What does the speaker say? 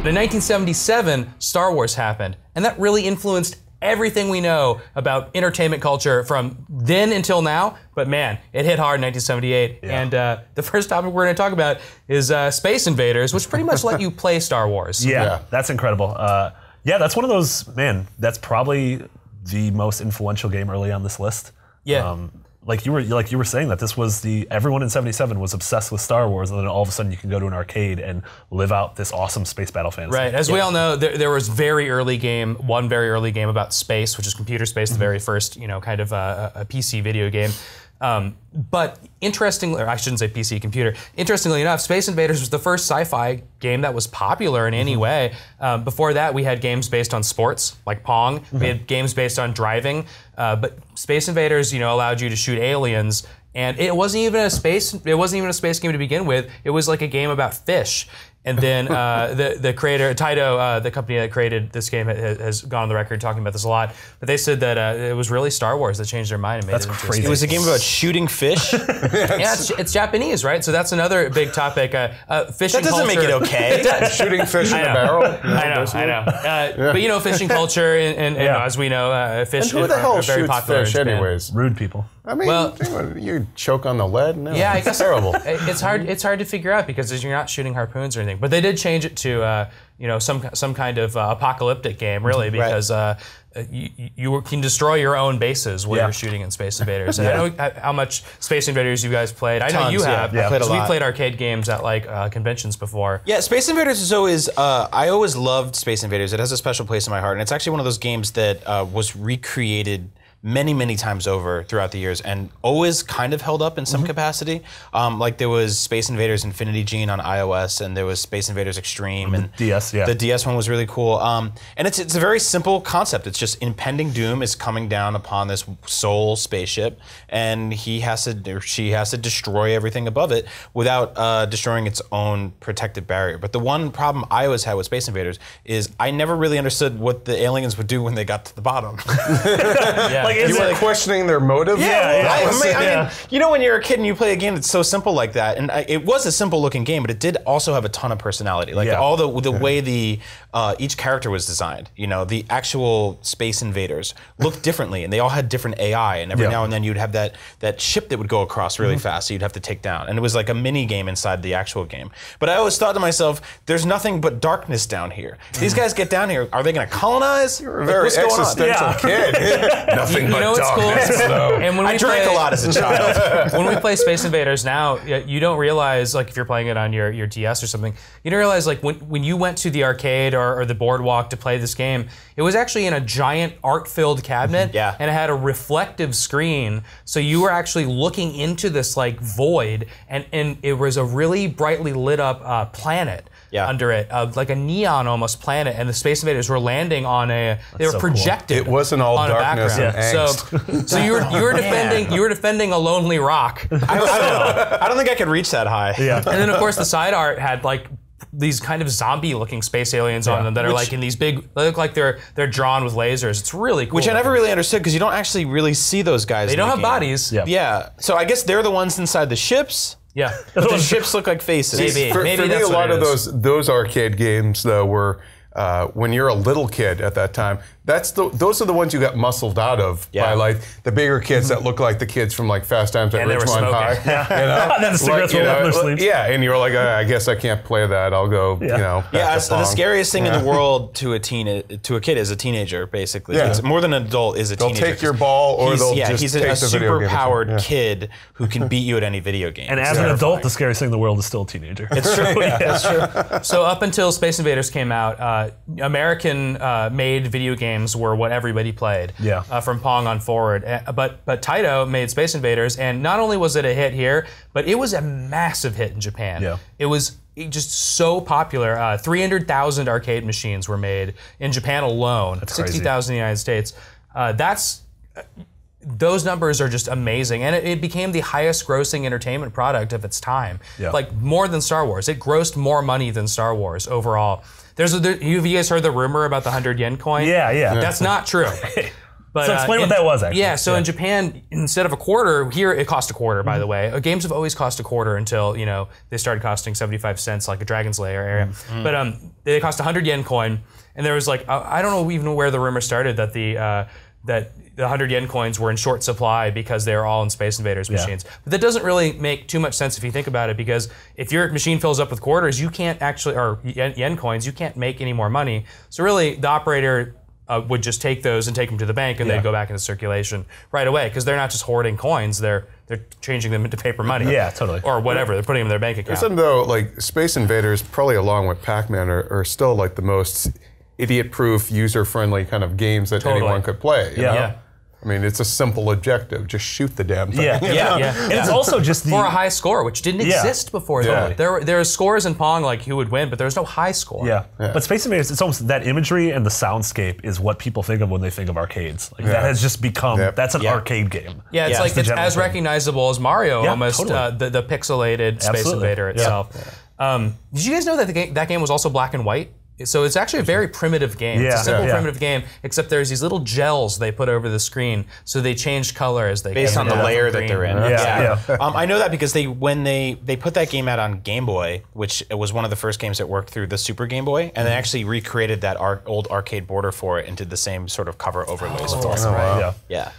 in 1977, Star Wars happened, and that really influenced everything we know about entertainment culture from then until now. But man, it hit hard in 1978. Yeah. And the first topic we're going to talk about is Space Invaders, which pretty much let you play Star Wars. Yeah, that's incredible. Yeah, that's one of those, man, that's probably the most influential game early on this list. Yeah. Like you were saying that this was everyone in 77 was obsessed with Star Wars, and then all of a sudden you can go to an arcade and live out this awesome space battle fantasy. Right. As we all know, there was one very early game about space, which is computer space, the very first, kind of a PC video game. But interestingly, or I shouldn't say PC, computer. Interestingly enough, Space Invaders was the first sci-fi game that was popular in any way. Before that, we had games based on sports, like Pong. We had games based on driving. But Space Invaders, allowed you to shoot aliens. And it wasn't even a space game to begin with. It was like a game about fish. And then the creator, Taito, the company that created this game, has gone on the record talking about this a lot. But they said that it was really Star Wars that changed their mind and made it into crazy. It was a game about shooting fish? Yeah, it's Japanese, right? So that's another big topic. Fishing That doesn't make it okay. Shooting fish in a barrel. I know. But fishing culture, and as we know, fish and who the hell are very shoots popular fish in Japan. anyways? Rude people. I mean, Well, you choke on the lead? No, yeah, I guess terrible. It's hard to figure out because you're not shooting harpoons or anything. But they did change it to some kind of apocalyptic game, really, because you can destroy your own bases while you're shooting in Space Invaders. And I know how much Space Invaders you guys played. I know you have. Yeah. Played a lot. We played arcade games at conventions before. Yeah, Space Invaders is always, I always loved Space Invaders. It has a special place in my heart. And it's actually one of those games that was recreated many, many times over throughout the years and always kind of held up in some capacity. Like there was Space Invaders Infinity Gene on iOS, and there was Space Invaders Extreme. And DS, yeah. The DS one was really cool. And it's a very simple concept. It's just impending doom is coming down upon this Soul spaceship, and she has to destroy everything above it without destroying its own protective barrier. But the one problem I always had with Space Invaders is I never really understood what the aliens would do when they got to the bottom. Yeah. You were questioning their motive? I mean, when you're a kid and you play a game that's so simple like that, and it was a simple looking game, but it did also have a ton of personality. Like all the way each character was designed. The actual Space Invaders looked differently, and they all had different AI. And every now and then you'd have that ship that would go across really fast, so you'd have to take down. And it was like a mini game inside the actual game. But I always thought to myself, there's nothing but darkness down here. These guys get down here, are they going to colonize? You're a very existential kid. Nothing but what's cool? And when I drank a lot as a child. When we play Space Invaders now, you don't realize, like if you're playing it on your DS or something, you don't realize like when you went to the arcade or the boardwalk to play this game, it was actually in a giant art-filled cabinet, and it had a reflective screen, so you were actually looking into this like void, and it was a really brightly lit up planet. Under it, like a neon almost planet, and the Space Invaders were landing on they were projected. Cool. It wasn't all darkness and angst. So you were defending a lonely rock. I don't think I could reach that high. Yeah. And then of course the side art had like these kind of zombie-looking space aliens on them that are like in these big. They look like they're drawn with lasers. It's really cool. Which I never really understood because you don't actually really see those guys. They don't have bodies. Yeah. So I guess they're the ones inside the ships. Yeah, but the ships look like faces. Maybe. For Maybe me, that's a lot what of those arcade games though were when you're a little kid at that time. Those are the ones you got muscled out of by like the bigger kids that look like the kids from like Fast Times at Ridgemont High. And then the cigarettes roll up their sleeves. Yeah, and you're like, I guess I can't play that. I'll go, back to the scariest thing in the world to a kid is a teenager, basically. Yeah. It's more than an adult is a teenager. They'll take your ball, or they'll just he's take a the video game. super-powered kid who can beat you at any video game. And as an adult, the scariest thing in the world is still a teenager. It's true. That's true. So up until Space Invaders came out, American-made video games were what everybody played. From Pong on forward. But Taito made Space Invaders, and not only was it a hit here, but it was a massive hit in Japan. It was just so popular. 300,000 arcade machines were made in Japan alone. 60,000 in the United States. Those numbers are just amazing, and it became the highest grossing entertainment product of its time. Like more than Star Wars. It grossed more money than Star Wars overall. Have you guys heard the rumor about the 100 yen coin? Yeah. That's not true. But, So explain what that was, actually. Yeah, so in Japan, instead of a quarter, here it cost a quarter, by the way. Games have always cost a quarter until, they started costing 75 cents, like a Dragon's Lair area. But they cost 100 yen coin, and there was like, I don't know even where the rumor started that the 100 yen coins were in short supply because they were all in Space Invaders machines. But that doesn't really make too much sense if you think about it, because if your machine fills up with quarters, you can't actually, or yen coins, you can't make any more money. So really, the operator would just take those and take them to the bank, and they'd go back into circulation right away, because they're not just hoarding coins; they're changing them into paper money. Yeah, totally. Or whatever, they're putting them in their bank account. Even though, like, Space Invaders, probably along with Pac-Man, are still like the most idiot-proof, user-friendly kind of games that anyone could play. You know? I mean, it's a simple objective. Just shoot the damn thing. And it's also just for a high score, which didn't exist before. Yeah. There were scores in Pong, like who would win, but there was no high score. But Space Invaders, it's almost that imagery and the soundscape is what people think of when they think of arcades. Like that has just become, that's an arcade game. Yeah, it's like it's as recognizable as Mario, almost, the pixelated Space Invader itself. Did you guys know that that game was also black and white? So it's actually a very primitive game. It's a simple, primitive game, except there's these little gels they put over the screen, so they change color as they based on the layer that they're in. I know that because when they put that game out on Game Boy, which it was one of the first games that worked through the Super Game Boy, and they actually recreated that old arcade border for it and did the same sort of cover overlays for it. Right. Yeah.